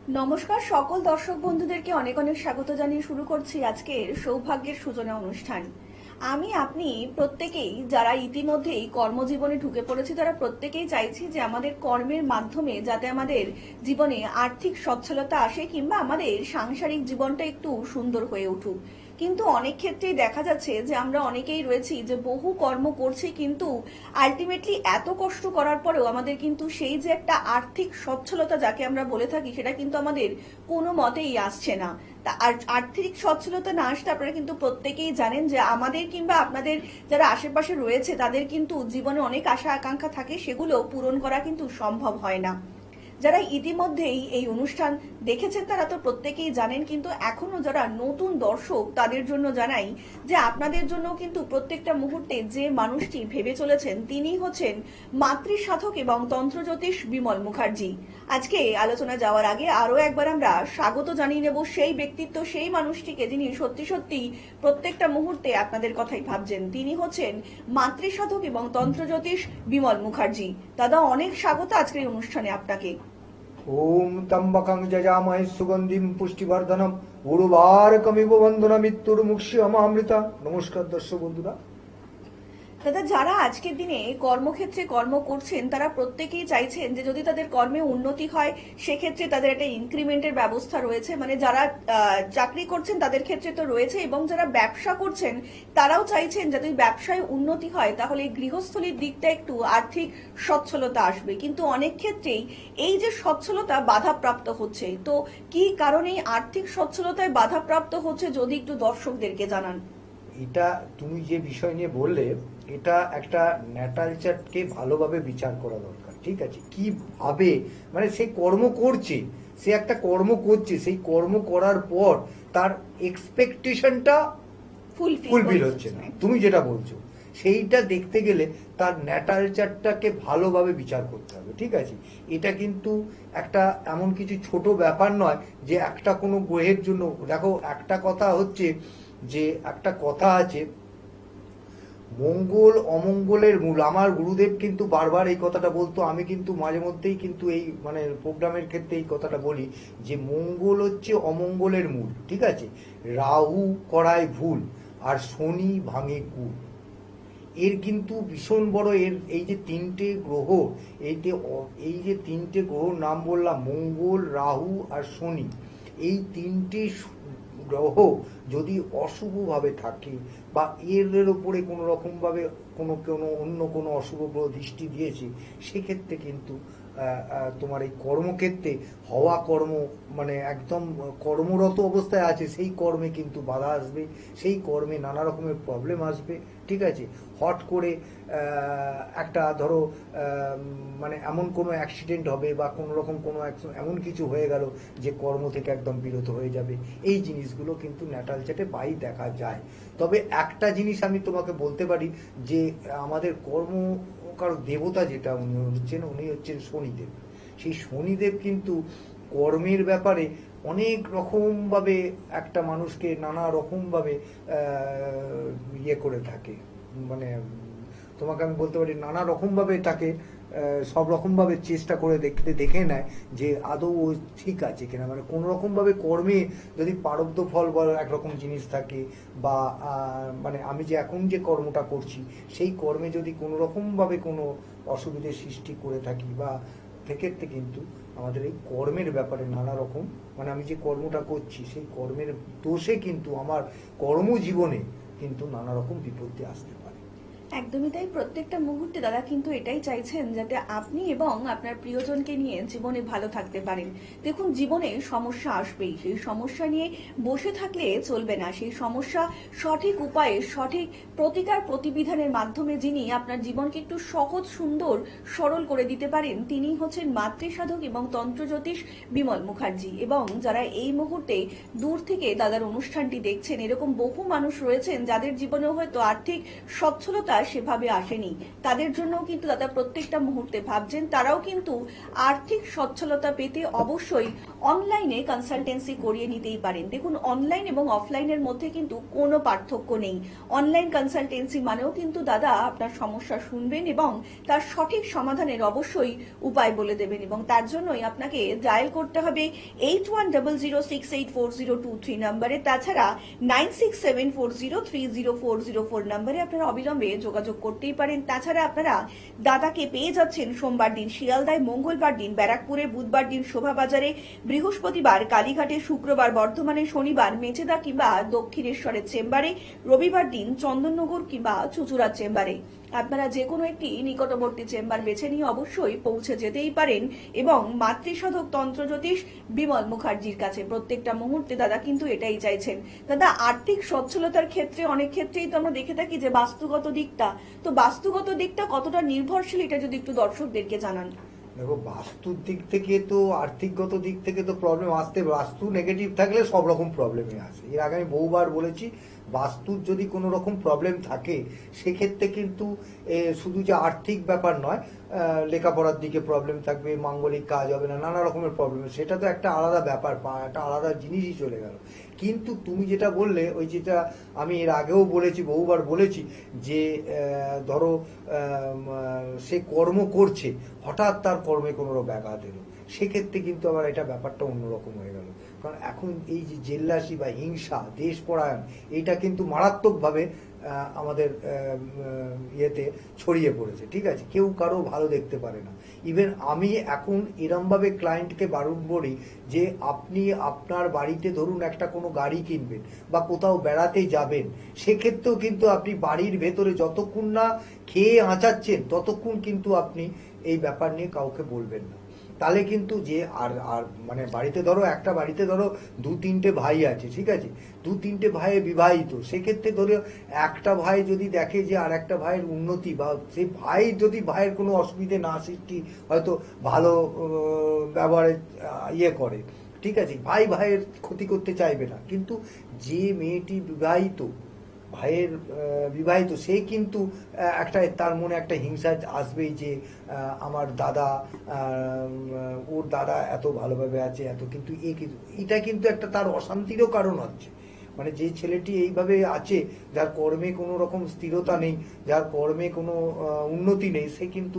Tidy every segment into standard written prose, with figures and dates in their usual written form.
নমস্কার সকল দর্শক বন্ধুদেরকে অনেক অনেক স্বাগত জানিয়ে শুরু করছি আজকের সৌভাগ্যের সূচনা অনুষ্ঠান। আপনি প্রত্যেকেই যারা ইতিমধ্যেই কর্মজীবনে ঢুকে পড়েছি তারা প্রত্যেকেই চাইছি যে আমাদের কর্মের মাধ্যমে যাতে আমাদের জীবনে আর্থিক সচ্ছলতা আসে কিংবা আমাদের সাংসারিক জীবনটা একটু সুন্দর হয়ে উঠুক। কিন্তু অনেক ক্ষেত্রেই দেখা যাচ্ছে যে আমরা অনেকেই রয়েছি যে বহু কর্ম করছি, কিন্তু আলটিমেটলি এত কষ্ট করার পরেও আমাদের কিন্তু সেই যে একটা আর্থিক সচ্ছলতা যাকে আমরা বলে থাকি সেটা কিন্তু আমাদের কোনো মতেই আসছে না। তা আর্থিক সচ্ছলতা না আসলে আপনারা কিন্তু প্রত্যেকেই জানেন যে আমাদের কিংবা আপনাদের যারা আশেপাশে রয়েছে তাদের কিন্তু জীবনে অনেক আশা আকাঙ্ক্ষা থাকে, সেগুলো পূরণ করা কিন্তু সম্ভব হয় না। যারা ইতিমধ্যেই এই অনুষ্ঠান দেখেছেন তারা তো প্রত্যেকেই জানেন, কিন্তু এখনো যারা নতুন দর্শক তাদের জন্য জানাই যে আপনাদের জন্য কিন্তু প্রত্যেকটা মুহূর্তে যে মানুষটি ভেবে চলেছেন তিনি হচ্ছেন মাতৃসাধক এবং তন্ত্রজ্যোতিষ বিমল মুখার্জি। আজকে আলোচনা যাওয়ার আগে আরো একবার আমরা স্বাগত জানিয়ে নেব সেই ব্যক্তিত্ব, সেই মানুষটিকে যিনি সত্যি সত্যি প্রত্যেকটা মুহূর্তে আপনাদের কথাই ভাবছেন। তিনি হচ্ছেন মাতৃসাধক এবং তন্ত্রজ্যোতিষ বিমল মুখার্জি। দাদা, অনেক স্বাগত আজকের অনুষ্ঠানে আপনাকে। ওম ত্র্যম্বকং যজামহে সুগন্ধিম পুষ্টিবর্ধনম উর্বারকমিব বন্ধনা মৃত্যুর মুক্ষীয়মামৃতা। নমস্কার দর্শক বন্ধুরা। দাদা, যারা আজকের দিনে কর্মক্ষেত্রে কর্ম করছেন তারা প্রত্যেকেই চাইছেন যে যদি তাদের কর্মে উন্নতি হয় সেক্ষেত্রে তাদের একটা ইনক্রিমেন্টের ব্যবস্থা রয়েছে, মানে যারা চাকরি করছেন তাদের ক্ষেত্রে তো রয়েছে, এবং যারা ব্যবসা করছেন তারাও চাইছেন যদি ব্যবসায় উন্নতি হয় তাহলে গৃহস্থলীর দিকটা একটু আর্থিক সচ্ছলতা আসবে। কিন্তু অনেক ক্ষেত্রেই এই যে সচ্ছলতা বাধাপ্রাপ্ত হচ্ছে, তো কি কারণে আর্থিক সচ্ছলতায় বাধাপ্রাপ্ত হচ্ছে যদি একটু দর্শকদেরকে জানান। এটা তুমি যে বিষয় নিয়ে বললে, এটা একটা ন্যাটাল চার্টকে ভালোভাবে বিচার করা দরকার। ঠিক আছে, কি ভাবে মানে সে কর্ম করছে, সে একটা কর্ম করছে, সেই কর্ম করার পর তার এক্সপেকটেশনটা ফুলফিল হচ্ছে না, তুমি যেটা বলছো সেইটা দেখতে গেলে তার ন্যাটাল চার্টটাকে ভালোভাবে বিচার করতে হবে। ঠিক আছে, এটা কিন্তু একটা এমন কিছু ছোট ব্যাপার নয় যে একটা কোনো গ্রহের জন্য। দেখো, একটা কথা হচ্ছে যে একটা কথা আছে, মঙ্গল অমঙ্গলের মূল। আমার গুরুদেব কিন্তু বারবার এই কথাটা বলতো, আমি কিন্তু মাঝে মধ্যেই কিন্তু এই মানে প্রোগ্রামের ক্ষেত্রে এই কথাটা বলি যে মঙ্গল হচ্ছে অমঙ্গলের মূল। ঠিক আছে, রাহু করায় ভুল আর শনি ভাঙে কুল। এর কিন্তু ভীষণ বড়, এর এই যে তিনটে গ্রহ, এই যে তিনটে গ্রহর নাম বললাম, মঙ্গল, রাহু আর শনি, এই তিনটে গ্রহ যদি অশুভভাবে থাকে বা এর উপরে কোনো রকমভাবে কোনো কোনো অন্য কোনো অশুভ গ্রহ দৃষ্টি দিয়েছে, সেক্ষেত্রে কিন্তু তোমার এই কর্মক্ষেত্রে হওয়া কর্ম মানে একদম কর্মরত অবস্থায় আছে সেই কর্মে কিন্তু বাধা আসবে, সেই কর্মে নানা রকমের প্রবলেম আসবে। ঠিক আছে, হট করে একটা ধরো মানে এমন কোনো অ্যাক্সিডেন্ট হবে বা কোনো রকম কোনো এমন কিছু হয়ে গেল যে কর্ম থেকে একদম বিরত হয়ে যাবে। এই জিনিসগুলো কিন্তু ন্যাটাল চার্টে প্রায় দেখা যায়। তবে একটা জিনিস আমি তোমাকে বলতে পারি যে আমাদের কারো দেবতা যেটা উনি হচ্ছেন শনিদেব। সেই শনিদেব কিন্তু কর্মের ব্যাপারে অনেক রকমভাবে একটা মানুষকে নানা রকমভাবে ইয়ে করে থাকে, মানে তোমাকে আমি বলতে পারি নানা রকমভাবে তাকে সব রকমভাবে চেষ্টা করে দেখে নেয় যে আদৌ ও ঠিক আছে কিনা। মানে কোনো রকমভাবে কর্মে যদি প্রারব্ধ ফল বা একরকম জিনিস থাকে বা মানে আমি যে এখন যে কর্মটা করছি সেই কর্মে যদি কোনো রকমভাবে কোনো অসুবিধার সৃষ্টি করে থাকি বা সেক্ষেত্রে কিন্তু আমাদের এই কর্মের ব্যাপারে নানা রকম মানে আমি যে কর্মটা করছি সেই কর্মের দোষে কিন্তু আমার কর্মজীবনে কিন্তু নানা রকম বিপত্তি আসতে পারে। একদমই তাই। প্রত্যেকটা মুহূর্তে দাদা কিন্তু এটাই চাইছেন যাতে আপনি এবং আপনার প্রিয়জনকে নিয়ে জীবনে ভালো থাকতে পারেন। দেখুন, জীবনে সমস্যা আসবেই, সেই সমস্যা নিয়ে বসে থাকলে চলবে না। সেই সমস্যা সঠিক উপায়ে সঠিক প্রতিকার প্রতিবিধানের মাধ্যমে যিনি আপনার জীবনকে একটু সহজ সুন্দর সরল করে দিতে পারেন তিনি হচ্ছেন মাতৃসাধক এবং তন্ত্রজ্যোতিষ বিমল মুখার্জি। এবং যারা এই মুহূর্তে দূর থেকে দাদার অনুষ্ঠানটি দেখছেন, এরকম বহু মানুষ রয়েছেন যাদের জীবনেও হয়তো আর্থিক সচ্ছলতা সেভাবে আসেনি, তাদের জন্য কিন্তু দাদা প্রত্যেকটা মুহূর্তে ভাবছেন। তারাও কিন্তু আর্থিক সচ্ছলতা পেতে অবশ্যই অনলাইনে কনসালটেন্সি করিয়ে নিতেই পারেন। দেখুন, অনলাইন এবং অফলাইনের মধ্যে কিন্তু কোনো পার্থক্য নেই। অনলাইন কনসালটেন্সি মানেও কিন্তু দাদা আপনার সমস্যা শুনবেন এবং তার সঠিক সমাধানের অবশ্যই উপায় বলে দেবেন, এবং তার জন্যই আপনাকে ডায়াল করতে হবে 8100684023 নম্বরে। তাছাড়া 9674030404 নম্বরে আপনারা অবিলম্বে যোগাযোগ করতেই পারেন। তাছাড়া আপনারা দাদাকে পেয়ে যাচ্ছেন সোমবার দিন শিয়ালদায়, মঙ্গলবার দিন ব্যারাকপুরে, বুধবার দিন শোভাবাজারে, বৃহস্পতিবার কালীঘাটে, শুক্রবার বর্ধমানে, শনিবার মেচেদা কিংবা দক্ষিণেশ্বরের চেম্বারে, রবিবার দিন চন্দননগর কিংবা চুচুড়ার চেম্বারে। আপনারা যে কোনো একটি নিকটবর্তী চেম্বার বেছে নিয়ে অবশ্যই পৌঁছে যেতেই পারেন এবং মাতৃসাধক তন্ত্রজ্যোতিষ বিমল মুখার্জির কাছে প্রত্যেকটা মুহূর্তে দাদা কিন্তু এটাই চাইছেন। দাদা, আর্থিক সচ্ছলতার ক্ষেত্রে অনেক ক্ষেত্রেই তো আমরা দেখে থাকি যে বাস্তুগত দিকটা, তো বাস্তুগত দিকটা কতটা নির্ভরশীল এটা যদি একটু দর্শকদেরকে জানান। দেখো, বাস্তুর দিক থেকে তো আর্থিকগত দিক থেকে তো প্রবলেম আসতে, বাস্তু নেগেটিভ থাকলে সব রকম প্রবলেমই আসে। এর আগে আমি বহুবার বলেছি, বাস্তুর যদি কোনো রকম প্রবলেম থাকে সেক্ষেত্রে কিন্তু শুধু যে আর্থিক ব্যাপার নয়, লেখাপড়ার দিকে প্রবলেম থাকবে, মাঙ্গলিক কাজ হবে না, নানা রকমের প্রবলেম, সেটা তো একটা আলাদা ব্যাপার, একটা আলাদা জিনিসই চলে গেল। কিন্তু তুমি যেটা বললে, ওই যেটা আমি এর আগেও বলেছি, বহুবার বলেছি, যে ধরো সে কর্ম করছে, হঠাৎ তার কর্মে কোনো ব্যাঘাত এলো, সেক্ষেত্রে কিন্তু আবার এটা ব্যাপারটা অন্যরকম হয়ে গেল। কারণ এখন এই যে জেল্লাসি বা হিংসা, দেশ পরায়ণ, এইটা কিন্তু মারাত্মকভাবে আমাদের ইয়েতে ছড়িয়ে পড়েছে। ঠিক আছে, কেউ কারো ভালো দেখতে পারে না। ইভেন আমি এখন এরমভাবে ক্লায়েন্টকে বারণ করি যে আপনি আপনার বাড়িতে ধরুন একটা কোনো গাড়ি কিনবেন বা কোথাও বেড়াতে যাবেন, সেক্ষেত্রেও কিন্তু আপনি বাড়ির ভেতরে যতক্ষণ না খেয়ে আঁচাচ্ছেন ততক্ষণ কিন্তু আপনি এই ব্যাপার নিয়ে কাউকে বলবেন না। তাহলে কিন্তু যে আর আর মানে বাড়িতে ধরো, একটা বাড়িতে ধরো 2-3টে ভাই আছে, ঠিক আছে, 2-3টে ভাই বিবাহিত, সেক্ষেত্রে ধরো একটা ভাই যদি দেখে যে আর একটা ভাইয়ের উন্নতি, বা সেই ভাই যদি ভাইয়ের কোনো অসুবিধে না সৃষ্টি, হয়তো ভালো ব্যবহারে ইয়ে করে, ঠিক আছে, ভাই ভাইয়ের ক্ষতি করতে চাইবে না। কিন্তু যে মেয়েটি বিবাহিত, ভাইয়ের বিবাহিত, সে কিন্তু একটা তার মনে একটা হিংসা আসবেই যে আমার দাদা, ওর দাদা এত ভালোভাবে আছে, এত, কিন্তু এটা কিন্তু একটা তার অশান্তিরও কারণ হচ্ছে। মানে যে ছেলেটি এইভাবে আছে, যার কর্মে কোনো রকম স্থিরতা নেই, যার কর্মে কোনো উন্নতি নেই, সে কিন্তু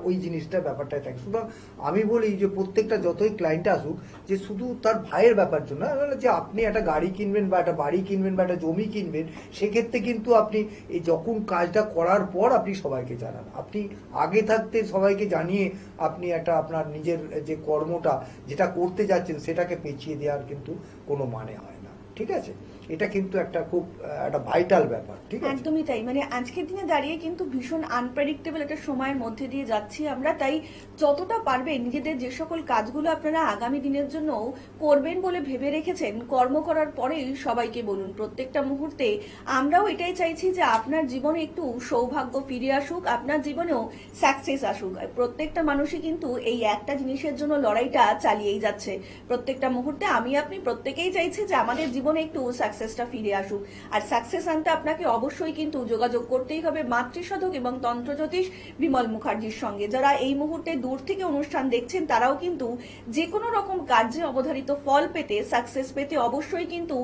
ওই জিনিসটা ব্যাপারটাই থাকে। সুতরাং আমি বলি যে প্রত্যেকটা যতই ক্লায়েন্ট আসুক, যে শুধু তার ভাইয়ের ব্যাপার জন্য যে আপনি একটা গাড়ি কিনবেন বা একটা বাড়ি কিনবেন বা একটা জমি কিনবেন, সেক্ষেত্রে কিন্তু আপনি এই যখন কাজটা করার পর আপনি সবাইকে জানান, আপনি আগে থাকতে সবাইকে জানিয়ে আপনি একটা আপনার নিজের যে কর্মটা যেটা করতে যাচ্ছেন সেটাকে পেছিয়ে দেওয়ার কিন্তু কোনো মানে হয় না। ঠিক আছে, এটা কিন্তু একটা খুব একটা ভাইটাল ব্যাপার। ঠিক আছে, একদমই তাই। মানে আজকের দিনে দাঁড়িয়ে কিন্তু ভীষণ আনপ্রেডিক্টেবল একটা সময়ের মধ্যে দিয়ে যাচ্ছি আমরা, তাই যতটা পারবেন নিজেদের যে সকল কাজগুলো আপনারা আগামী দিনের জন্য করবেন বলে ভেবে রেখেছেন, কর্ম করার পরেই সবাইকে বলুন। প্রত্যেকটা মুহূর্তে আমরাও এটাই চাইছি যে আপনার জীবনে একটু সৌভাগ্য ফিরে আসুক, আপনার জীবনেও সাকসেস আসুক। প্রত্যেকটা মানুষই কিন্তু এই একটা জিনিসের জন্য লড়াইটা চালিয়েই যাচ্ছে। প্রত্যেকটা মুহূর্তে আমি আপনি প্রত্যেকেই চাইছে যে আমাদের জীবনে একটু সাকসেসটা ফিরে আসুক। আর সাকসেস আনতে আপনাকে অবশ্যই কিন্তু যোগাযোগ করতেই হবে মাতৃসাধক এবং তন্ত্রজ্যোতিষ বিমল মুখার্জির সঙ্গে। যারা এই মুহূর্তে দূর থেকে অনুষ্ঠান দেখছেন, তারাও কিন্তু যে কোনো রকম কার্যে অবধারিত ফল পেতে, সাকসেস পেতে অবশ্যই কিন্তু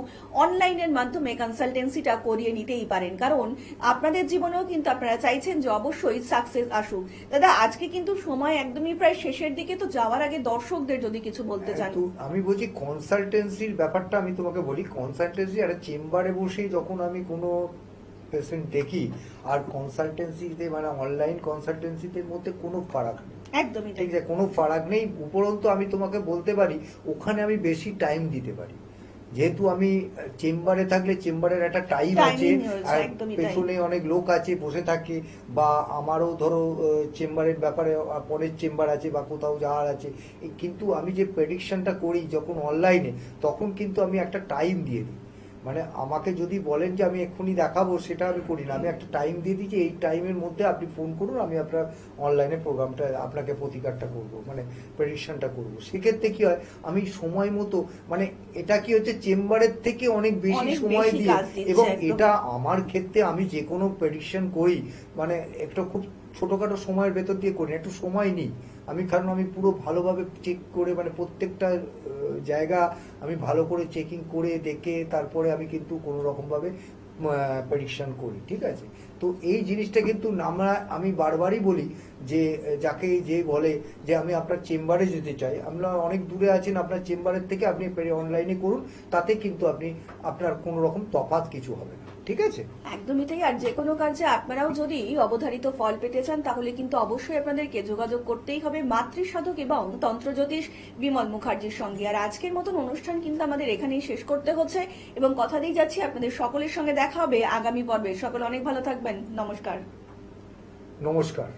অনলাইনের মাধ্যমে কনসালটেন্সিটা করিয়ে নিতেই পারেন। কারণ আপনাদের জীবনেও কিন্তু আপনারা চাইছেন যে অবশ্যই সাকসেস আসুক। দাদা, আজকে কিন্তু সময় একদমই প্রায় শেষের দিকে, তো যাওয়ার আগে দর্শকদের যদি কিছু বলতে চান। আমি বলছি কনসালটেন্সির ব্যাপারটা আমি তোমাকে বলি। কনসালটেন্সি আর চেম্বারে বসে যখন আমি কোনো পেশেন্ট দেখি আর কনসালটেন্সিতে, মানে অনলাইন কনসালটেন্সিতে মধ্যে কোনো ফারাক নেই। একদমই ঠিক আছে, কোনো ফারাক নেই। উপরন্তু আমি তোমাকে বলতে পারি ওখানে আমি বেশি টাইম দিতে পারি, যেহেতু আমি চেম্বারে থাকলে চেম্বারের একটা টাইম আছে, আর পেছনে অনেক লোক আছে বসে থাকে, বা আমারও ধরো চেম্বারের ব্যাপারে পরের চেম্বার আছে বা কোথাও যাওয়ার আছে। কিন্তু আমি যে প্রেডিকশনটা করি যখন অনলাইনে, তখন কিন্তু আমি একটা টাইম দিয়ে দিই। মানে আমাকে যদি বলেন যে আমি এক্ষুনি দেখাবো, সেটা আমি করি না। আমি একটা টাইম দিয়ে দিই যে এই টাইমের মধ্যে আপনি ফোন করুন, আমি আপনার অনলাইনে প্রোগ্রামটা আপনাকে প্রতিকারটা করব, মানে প্রেডিকশনটা করব। সেক্ষেত্রে কি হয়, আমি সময় মতো, মানে এটা কি হচ্ছে, চেম্বারের থেকে অনেক বেশি অনেক সময় বেশি দিয়ে, কাজ দিচ্ছে, এবং একদম। এটা আমার ক্ষেত্রে আমি যে কোনো প্রেডিকশন করি, মানে একটা খুব ছোটখাটো সময়ের ভেতর দিয়ে করি না, একটু সময় নিই আমি, কারণ আমি পুরো ভালোভাবে চেক করে, মানে প্রত্যেকটা জায়গা আমি ভালো করে চেকিং করে দেখে তারপরে আমি কিন্তু কোনো রকমভাবে প্রেডিকশন করি, ঠিক আছে? তো এই জিনিসটা কিন্তু আমি বারবারই বলি যে যাকে যে বলে যে আমি আপনার চেম্বারে যেতে চাই, আমরা অনেক দূরে আছেন, আপনার চেম্বারের থেকে আপনি অনলাইনে করুন, তাতে কিন্তু আপনার কোনো রকম তফাৎ কিছু হবে না, ঠিক আছে? একদমই তাই। আর যে কোনো কাজে আপনারাও যদি অবধারিত ফল পেতে চান তাহলে কিন্তু অবশ্যই আপনাদেরকে যোগাযোগ করতেই হবে মাতৃসাধক এবং তন্ত্রজ্যোতিষ বিমল মুখার্জির সঙ্গে। আর আজকের মতন অনুষ্ঠান কিন্তু আমাদের এখানেই শেষ করতে হচ্ছে, এবং কথা দিয়ে যাচ্ছি আপনাদের সকলের সঙ্গে দেখা হবে আগামী পর্বে। সকলে অনেক ভালো থাকবেন। নমস্কার। নমস্কার।